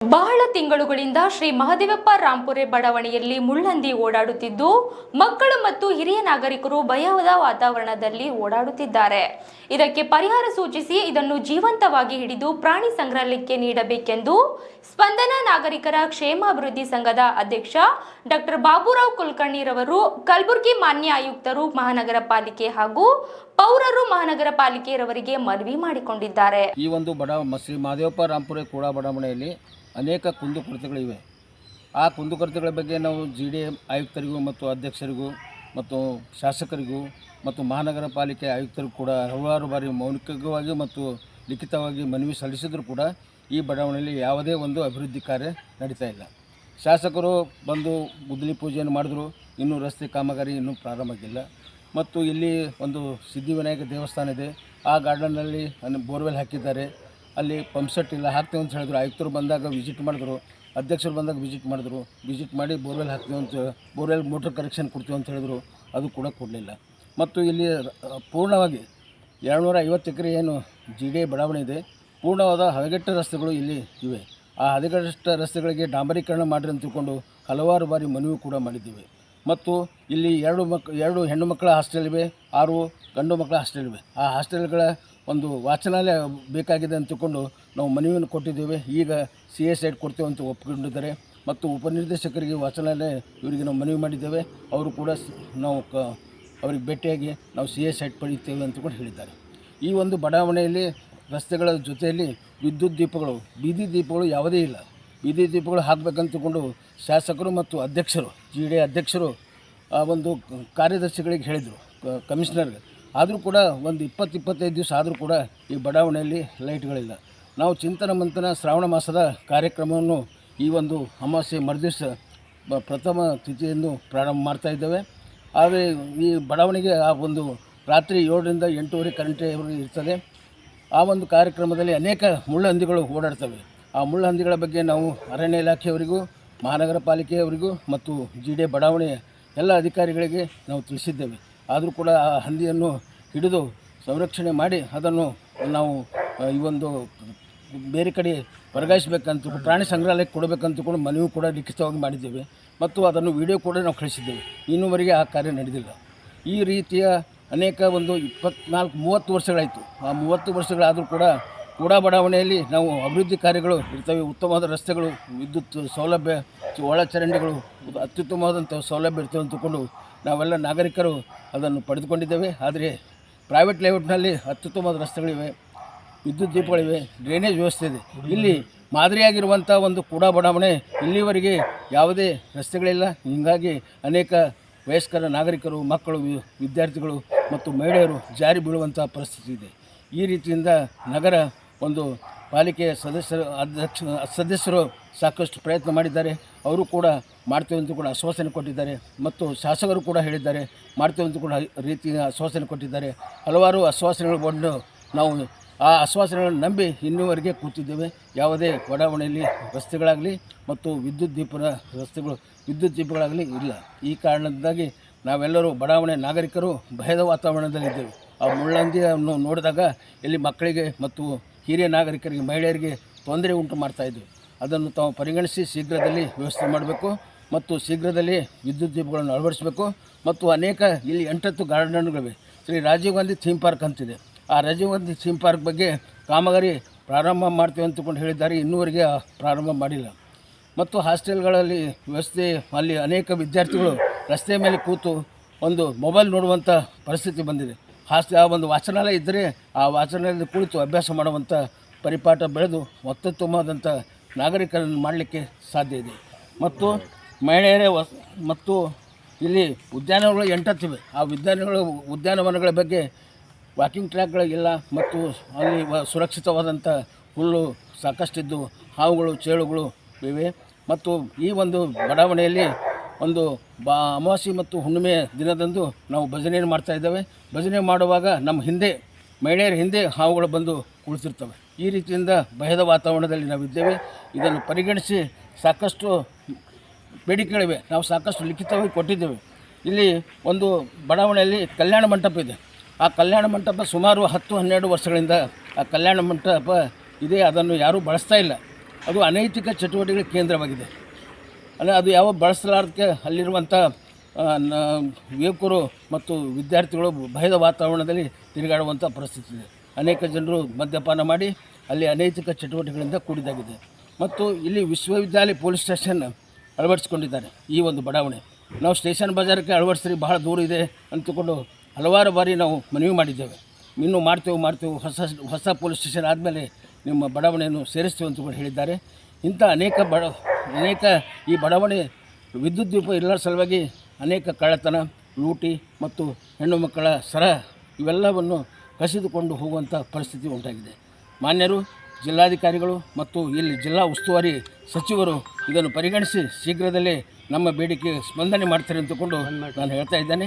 ಬಹಳ ತಿಂಗಳುಗಳಿಂದ ಶ್ರೀ ಮಹದೇವಪ್ಪ ರಾಂಪುರೆ ಬಡಾವಣೆಯಲ್ಲಿ ಮುಳ್ಳಂದಿ ಓಡಾಡುತ್ತಿದ್ದು ಮಕ್ಕಳು ಮತ್ತು ಹಿರಿಯ ನಾಗರಿಕರು ಭಯದ ವಾತಾವರಣದಲ್ಲಿ ಓಡಾಡುತ್ತಿದ್ದಾರೆ. ಇದಕ್ಕೆ ಪರಿಹಾರ ಸೂಚಿಸಿ ಇದನ್ನು ಜೀವಂತವಾಗಿ ಹಿಡಿದು ಪ್ರಾಣಿ ಸಂಗ್ರಹಾಲಯಕ್ಕೆ ನೀಡಬೇಕೆಂದು ಸ್ಪಂದನ ನಾಗರಿಕರ ಕ್ಷೇಮಾಭಿವೃದ್ಧಿ ಸಂಘದ ಅಧ್ಯಕ್ಷ ಡಾಕ್ಟರ್ ಬಾಬುರಾವ್ ಕುಲಕರ್ಣಿರವರು ಕಲಬುರಗಿ ಮಾನ್ಯ ಆಯುಕ್ತರು ಮಹಾನಗರ ಪಾಲಿಕೆ ಹಾಗೂ ಪೌರರು ಮಹಾನಗರ ಪಾಲಿಕೆಯವರಿಗೆ ಮನವಿ ಮಾಡಿಕೊಂಡಿದ್ದಾರೆ. ಈ ಒಂದು ಶ್ರೀ ಮಹದೇವಪ್ಪ ರಾಂಪುರೆ ಕೂಡ ಬಡಾವಣೆಯಲ್ಲಿ ಅನೇಕ ಕುಂದುಕೊರತೆಗಳಿವೆ. ಆ ಕುಂದುಕೊರತೆಗಳ ಬಗ್ಗೆ ನಾವು ಜಿಡಿ ಆಯುಕ್ತರಿಗೂ ಮತ್ತು ಅಧ್ಯಕ್ಷರಿಗೂ ಮತ್ತು ಶಾಸಕರಿಗೂ ಮತ್ತು ಮಹಾನಗರ ಪಾಲಿಕೆ ಆಯುಕ್ತರಿಗೂ ಕೂಡ ಹಲವಾರು ಬಾರಿ ಮೌಖಿಕವಾಗಿ ಮತ್ತು ಲಿಖಿತವಾಗಿ ಮನವಿ ಸಲ್ಲಿಸಿದರೂ ಕೂಡ ಈ ಬಡಾವಣೆಯಲ್ಲಿ ಯಾವುದೇ ಒಂದು ಅಭಿವೃದ್ಧಿ ಕಾರ್ಯ ನಡೀತಾ ಇಲ್ಲ. ಶಾಸಕರು ಬಂದು ಗುದ್ದಲಿ ಪೂಜೆಯನ್ನು ಮಾಡಿದ್ರು, ಇನ್ನೂ ರಸ್ತೆ ಕಾಮಗಾರಿ ಇನ್ನೂ ಪ್ರಾರಂಭ ಆಗಿಲ್ಲ. ಮತ್ತು ಇಲ್ಲಿ ಒಂದು ಸಿದ್ಧಿವಿನಾಯಕ ದೇವಸ್ಥಾನ ಇದೆ, ಆ ಗಾರ್ಡನ್ನಲ್ಲಿ ಬೋರ್ವೆಲ್ ಹಾಕಿದ್ದಾರೆ. ಅಲ್ಲಿ ಪಂಪ್ಸೆಟ್ ಇಲ್ಲ, ಹಾಕ್ತೇವೆ ಅಂತ ಹೇಳಿದ್ರು. ಆಯುಕ್ತರು ಬಂದಾಗ ವಿಸಿಟ್ ಮಾಡಿದ್ರು, ಅಧ್ಯಕ್ಷರು ಬಂದಾಗ ವಿಸಿಟ್ ಮಾಡಿ ಬೋರ್ವೆಲ್ ಹಾಕ್ತೀವಿ ಅಂತ, ಬೋರ್ವೆಲ್ ಮೋಟ್ರ್ ಕನೆಕ್ಷನ್ ಕೊಡ್ತೀವಿ ಅಂತ ಹೇಳಿದ್ರು. ಅದು ಕೂಡ ಕೊಡಲಿಲ್ಲ. ಮತ್ತು ಇಲ್ಲಿ ಪೂರ್ಣವಾಗಿ 250 ಎಕರೆ ಏನು ಜಿಡಿ ಬಡಾವಣೆ ಇದೆ, ಪೂರ್ಣವಾದ ಹದಗೆಟ್ಟ ರಸ್ತೆಗಳು ಇಲ್ಲಿ ಇವೆ. ಆ ಹದಗೆಟ್ಟ ರಸ್ತೆಗಳಿಗೆ ಡಾಂಬರೀಕರಣ ಮಾಡಿರಿ ಅಂತ ತಿಳ್ಕೊಂಡು ಹಲವಾರು ಬಾರಿ ಮನವಿ ಕೂಡ ಮಾಡಿದ್ದೀವಿ. ಮತ್ತು ಇಲ್ಲಿ 2 ಹೆಣ್ಣು ಮಕ್ಕಳ ಹಾಸ್ಟೆಲ್ ಇವೆ, 6 ಗಂಡು ಮಕ್ಕಳ ಹಾಸ್ಟೆಲ್ ಇವೆ. ಆ ಹಾಸ್ಟೆಲ್ಗಳ ಒಂದು ವಾಚನಾಲಯ ಬೇಕಾಗಿದೆ ಅಂತ ತಿಳ್ಕೊಂಡು ನಾವು ಮನವಿಯನ್ನು ಕೊಟ್ಟಿದ್ದೇವೆ. ಈಗ CA ಸೈಟ್ ಕೊಡ್ತೇವೆ ಅಂತ ಒಪ್ಪಿಕೊಂಡಿದ್ದಾರೆ. ಮತ್ತು ಉಪನಿರ್ದೇಶಕರಿಗೆ ವಾಚನಾಲಯ ಇವರಿಗೆ ನಾವು ಮನವಿ ಮಾಡಿದ್ದೇವೆ. ಅವರು ಕೂಡ ನಾವು ಅವ್ರಿಗೆ ಭೇಟಿಯಾಗಿ ನಾವು CA ಸೈಟ್ ಪಡೆಯುತ್ತೇವೆ ಅಂತಕೊಂಡು ಹೇಳಿದ್ದಾರೆ. ಈ ಒಂದು ಬಡಾವಣೆಯಲ್ಲಿ ರಸ್ತೆಗಳ ಜೊತೆಯಲ್ಲಿ ವಿದ್ಯುತ್ ದೀಪಗಳು, ಬೀದಿ ದೀಪಗಳು ಯಾವುದೇ ಇಲ್ಲ. ಬೀದಿ ದೀಪಗಳು ಹಾಕಬೇಕಂತ ತಿಳ್ಕೊಂಡು ಶಾಸಕರು ಮತ್ತು ಅಧ್ಯಕ್ಷರು, ಜಿಡಿ ಅಧ್ಯಕ್ಷರು ಒಂದು ಕಾರ್ಯದರ್ಶಿಗಳಿಗೆ ಹೇಳಿದರು, ಕಮಿಷನರ್ಗೆ. ಆದರೂ ಕೂಡ ಒಂದು 20-25 ದಿವಸ ಆದರೂ ಕೂಡ ಈ ಬಡಾವಣೆಯಲ್ಲಿ ಲೈಟ್ಗಳಿಲ್ಲ. ನಾವು ಚಿಂತನ ಮಂಥನ ಶ್ರಾವಣ ಮಾಸದ ಕಾರ್ಯಕ್ರಮವನ್ನು ಈ ಒಂದು ಅಮಾವಾಸ್ಯೆ ಮರುದಿವಸ ಪ್ರಥಮ ತಿಥಿಯನ್ನು ಪ್ರಾರಂಭ ಮಾಡ್ತಾಯಿದ್ದೇವೆ. ಆದರೆ ಈ ಬಡಾವಣೆಗೆ ಆ ಒಂದು ರಾತ್ರಿ 7ರಿಂದ 8:30 ಗಂಟೆವರೆಗೆ ಇರ್ತದೆ. ಆ ಒಂದು ಕಾರ್ಯಕ್ರಮದಲ್ಲಿ ಅನೇಕ ಮುಳ್ಳಹಂದಿಗಳು ಓಡಾಡ್ತವೆ. ಆ ಮುಳ್ಳಹಂದಿಗಳ ಬಗ್ಗೆ ನಾವು ಅರಣ್ಯ ಇಲಾಖೆಯವರಿಗೂ ಮಹಾನಗರ ಪಾಲಿಕೆಯವರಿಗೂ ಮತ್ತು ಜಿಡಿ ಬಡಾವಣೆಯ ಎಲ್ಲ ಅಧಿಕಾರಿಗಳಿಗೆ ನಾವು ತಿಳಿಸಿದ್ದೇವೆ. ಆದರೂ ಕೂಡ ಆ ಹಂದಿಯನ್ನು ಹಿಡಿದು ಸಂರಕ್ಷಣೆ ಮಾಡಿ ಅದನ್ನು ನಾವು ಈ ಒಂದು ಬೇರೆ ಕಡೆ ವರ್ಗಾಯಿಸಬೇಕಂತ, ಪ್ರಾಣಿ ಸಂಗ್ರಹಾಲಯಕ್ಕೆ ಕೊಡಬೇಕಂತ ಕೂಡ ಮನವಿ ಕೂಡ ಲಿಖಿತವಾಗಿ ಮಾಡಿದ್ದೇವೆ. ಮತ್ತು ಅದನ್ನು ವಿಡಿಯೋ ಕೂಡ ನಾವು ಕಳಿಸಿದ್ದೇವೆ. ಇನ್ನೂವರೆಗೆ ಆ ಕಾರ್ಯ ನಡೆದಿಲ್ಲ. ಈ ರೀತಿಯ ಅನೇಕ ಒಂದು 24-30 ವರ್ಷಗಳಾಯಿತು. ಆ 30 ವರ್ಷಗಳಾದರೂ ಕೂಡ ಬಡಾವಣೆಯಲ್ಲಿ ನಾವು ಅಭಿವೃದ್ಧಿ ಕಾರ್ಯಗಳು ಇರ್ತವೆ. ಉತ್ತಮವಾದ ರಸ್ತೆಗಳು, ವಿದ್ಯುತ್ ಸೌಲಭ್ಯ, ಒಳಚರಂಡಿಗಳು, ಅತ್ಯುತ್ತಮವಾದಂಥ ಸೌಲಭ್ಯ ಇರ್ತವೆ ಅಂತಕೊಂಡು ನಾವೆಲ್ಲ ನಾಗರಿಕರು ಅದನ್ನು ಪಡೆದುಕೊಂಡಿದ್ದೇವೆ. ಆದರೆ ಪ್ರೈವೇಟ್ ಲೇಔಟ್ನಲ್ಲಿ ಅತ್ಯುತ್ತಮವಾದ ರಸ್ತೆಗಳಿವೆ, ವಿದ್ಯುತ್ ದೀಪಗಳಿವೆ, ಡ್ರೈನೇಜ್ ವ್ಯವಸ್ಥೆ ಇದೆ. ಇಲ್ಲಿ ಮಾದರಿಯಾಗಿರುವಂಥ ಒಂದು ಕೂಡ ಬಡಾವಣೆ ಇಲ್ಲಿವರೆಗೆ ಯಾವುದೇ ರಸ್ತೆಗಳಿಲ್ಲ. ಹೀಗಾಗಿ ಅನೇಕ ವಯಸ್ಕರ ನಾಗರಿಕರು, ಮಕ್ಕಳು, ವಿದ್ಯಾರ್ಥಿಗಳು ಮತ್ತು ಮಹಿಳೆಯರು ಜಾರಿ ಬೀಳುವಂಥ ಪರಿಸ್ಥಿತಿ ಇದೆ. ಈ ರೀತಿಯಿಂದ ನಗರ ಒಂದು ಪಾಲಿಕೆಯ ಸದಸ್ಯರು ಸಾಕಷ್ಟು ಪ್ರಯತ್ನ ಮಾಡಿದ್ದಾರೆ. ಅವರು ಕೂಡ ಮಾಡ್ತೇವೆ ಅಂತ ಕೂಡ ಆಶ್ವಾಸನೆ ಕೊಟ್ಟಿದ್ದಾರೆ. ಮತ್ತು ಶಾಸಕರು ಕೂಡ ಹೇಳಿದ್ದಾರೆ, ಮಾಡ್ತೇವೆ ಅಂತ ಕೂಡ ರೀತಿಯ ಆಶ್ವಾಸನೆ ಕೊಟ್ಟಿದ್ದಾರೆ. ಹಲವಾರು ಆಶ್ವಾಸನೆಗಳು ಬಂದು ನಾವು ಆ ಆಶ್ವಾಸನೆಗಳನ್ನು ನಂಬಿ ಇನ್ನೂವರೆಗೆ ಕೂತಿದ್ದೇವೆ. ಯಾವುದೇ ಬಡಾವಣೆಯಲ್ಲಿ ರಸ್ತೆಗಳಾಗಲಿ ಮತ್ತು ವಿದ್ಯುತ್ ದೀಪಗಳಾಗಲಿ ಇಲ್ಲ. ಈ ಕಾರಣದಿಂದಾಗಿ ನಾವೆಲ್ಲರೂ ಬಡಾವಣೆ ನಾಗರಿಕರು ಭಯದ ವಾತಾವರಣದಲ್ಲಿದ್ದೇವೆ. ಆ ಮುಳ್ಳಂದಿಯನ್ನು ನೋಡಿದಾಗ ಇಲ್ಲಿ ಮಕ್ಕಳಿಗೆ ಮತ್ತು ಹಿರಿಯ ನಾಗರಿಕರಿಗೆ, ಮಹಿಳೆಯರಿಗೆ ತೊಂದರೆ ಉಂಟು ಮಾಡ್ತಾಯಿದ್ವಿ. ಅದನ್ನು ತಾವು ಪರಿಗಣಿಸಿ ಶೀಘ್ರದಲ್ಲಿ ವ್ಯವಸ್ಥೆ ಮಾಡಬೇಕು ಮತ್ತು ಶೀಘ್ರದಲ್ಲಿ ವಿದ್ಯುತ್ ದೀಪಗಳನ್ನು ಅಳವಡಿಸಬೇಕು. ಮತ್ತು ಅನೇಕ ಇಲ್ಲಿ 8 ಗಾರ್ಡನ್ಗಳಿವೆ. ಶ್ರೀ ರಾಜೀವ್ ಗಾಂಧಿ ಥೀಮ್ ಪಾರ್ಕ್ ಅಂತಿದೆ. ಆ ರಾಜೀವ್ ಗಾಂಧಿ ಥೀಮ್ ಪಾರ್ಕ್ ಬಗ್ಗೆ ಕಾಮಗಾರಿ ಪ್ರಾರಂಭ ಮಾಡ್ತೇವೆ ಅಂತಕೊಂಡು ಹೇಳಿದ್ದಾರೆ. ಇನ್ನೂವರೆಗೆ ಪ್ರಾರಂಭ ಮಾಡಿಲ್ಲ. ಮತ್ತು ಹಾಸ್ಟೆಲ್ಗಳಲ್ಲಿ ವ್ಯವಸ್ಥೆ, ಅಲ್ಲಿ ಅನೇಕ ವಿದ್ಯಾರ್ಥಿಗಳು ರಸ್ತೆ ಮೇಲೆ ಕೂತು ಒಂದು ಮೊಬೈಲ್ ನೋಡುವಂಥ ಪರಿಸ್ಥಿತಿ ಬಂದಿದೆ. ಆ ಒಂದು ವಾಚನಾಲಯ ಇದ್ದರೆ ಆ ವಾಚನಾಲಯದಲ್ಲಿ ಕುಳಿತು ಅಭ್ಯಾಸ ಮಾಡುವಂಥ ಪರಿಪಾಠ ಬೆಳೆದು ಅತ್ಯುತ್ತಮವಾದಂಥ ನಾಗರಿಕರನ್ನು ಮಾಡಲಿಕ್ಕೆ ಸಾಧ್ಯ ಇದೆ. ಮತ್ತು ಮಹಿಳೆಯರೇ ಮತ್ತು ಇಲ್ಲಿ ಉದ್ಯಾನಗಳು 8 ಇವೆ. ಆ ಉದ್ಯಾನವನಗಳ ಬಗ್ಗೆ ವಾಕಿಂಗ್ ಟ್ರ್ಯಾಕ್ಗಳಿಲ್ಲ ಮತ್ತು ಅಲ್ಲಿ ಸುರಕ್ಷಿತವಾದಂಥ ಹುಲ್ಲು ಸಾಕಷ್ಟಿದ್ದು ಹಾವುಗಳು, ಚೇಳುಗಳು ಇವೆ. ಮತ್ತು ಈ ಒಂದು ಬಡಾವಣೆಯಲ್ಲಿ ಒಂದು ಅಮಾವಾಸ್ಯೆ ಮತ್ತು ಹುಣ್ಣಿಮೆ ದಿನದಂದು ನಾವು ಭಜನೆಯನ್ನು ಮಾಡ್ತಾಯಿದ್ದೇವೆ. ಭಜನೆ ಮಾಡುವಾಗ ನಮ್ಮ ಹಿಂದೆ, ಮಹಿಳೆಯರ ಹಿಂದೆ ಹಾವುಗಳು ಬಂದು ಕುಳಿತಿರ್ತವೆ. ಈ ರೀತಿಯಿಂದ ಭಯದ ವಾತಾವರಣದಲ್ಲಿ ನಾವಿದ್ದೇವೆ. ಇದನ್ನು ಪರಿಗಣಿಸಿ ಸಾಕಷ್ಟು ಬೇಡಿಕೆಗಳಿವೆ, ನಾವು ಸಾಕಷ್ಟು ಲಿಖಿತವಾಗಿ ಕೊಟ್ಟಿದ್ದೇವೆ. ಇಲ್ಲಿ ಒಂದು ಬಡಾವಣೆಯಲ್ಲಿ ಕಲ್ಯಾಣ ಮಂಟಪ ಇದೆ. ಆ ಕಲ್ಯಾಣ ಮಂಟಪ ಸುಮಾರು 10-12 ವರ್ಷಗಳಿಂದ ಆ ಕಲ್ಯಾಣ ಮಂಟಪ ಇದೆ. ಅದನ್ನು ಯಾರೂ ಬಳಸ್ತಾ ಇಲ್ಲ. ಅದು ಅನೈತಿಕ ಚಟುವಟಿಕೆಗಳ ಕೇಂದ್ರವಾಗಿದೆ. ಅಂದರೆ ಅದು ಯಾವ ಬಳಸಲಾರ್ದಕ್ಕೆ ಅಲ್ಲಿರುವಂಥ ಯುವಕರು ಮತ್ತು ವಿದ್ಯಾರ್ಥಿಗಳು ಭಯದ ವಾತಾವರಣದಲ್ಲಿ ತಿರುಗಾಡುವಂಥ ಪರಿಸ್ಥಿತಿ ಇದೆ. ಅನೇಕ ಜನರು ಮದ್ಯಪಾನ ಮಾಡಿ ಅಲ್ಲಿ ಅನೈತಿಕ ಚಟುವಟಿಕೆಗಳಿಂದ ಕೂಡಿದಾಗಿದೆ. ಮತ್ತು ಇಲ್ಲಿ ವಿಶ್ವವಿದ್ಯಾಲಯ ಪೊಲೀಸ್ ಸ್ಟೇಷನ್ ಅಳವಡಿಸ್ಕೊಂಡಿದ್ದಾರೆ. ಈ ಒಂದು ಬಡಾವಣೆ ನಾವು ಸ್ಟೇಷನ್ ಬಜಾರಕ್ಕೆ ಅಳವಡಿಸ್ರಿ, ಬಹಳ ದೂರ ಇದೆ ಅಂತಕೊಂಡು ಹಲವಾರು ಬಾರಿ ನಾವು ಮನವಿ ಮಾಡಿದ್ದೇವೆ. ಇನ್ನೂ ಮಾಡ್ತೇವೆ ಹೊಸ ಪೊಲೀಸ್ ಸ್ಟೇಷನ್ ಆದಮೇಲೆ ನಿಮ್ಮ ಬಡಾವಣೆಯನ್ನು ಸೇರಿಸ್ತೀವಿ ಅಂತಕೊಂಡು ಹೇಳಿದ್ದಾರೆ. ಇಂಥ ಅನೇಕ ಈ ಬಡಾವಣೆ ವಿದ್ಯುತ್ ದೀಪ ಇಲ್ಲರ ಸಲುವಾಗಿ ಅನೇಕ ಕಳ್ಳತನ, ಲೂಟಿ ಮತ್ತು ಹೆಣ್ಣು ಮಕ್ಕಳ ಇವೆಲ್ಲವನ್ನು ಕಸಿದುಕೊಂಡು ಹೋಗುವಂಥ ಪರಿಸ್ಥಿತಿ ಉಂಟಾಗಿದೆ. ಮಾನ್ಯರು, ಜಿಲ್ಲಾಧಿಕಾರಿಗಳು ಮತ್ತು ಇಲ್ಲಿ ಜಿಲ್ಲಾ ಉಸ್ತುವಾರಿ ಸಚಿವರು ಇದನ್ನು ಪರಿಗಣಿಸಿ ಶೀಘ್ರದಲ್ಲೇ ನಮ್ಮ ಬೇಡಿಕೆ ಸ್ಪಂದನೆ ಮಾಡ್ತಾರೆ ಅಂತಕೊಂಡು ನಾನು ಹೇಳ್ತಾ ಇದ್ದೇನೆ.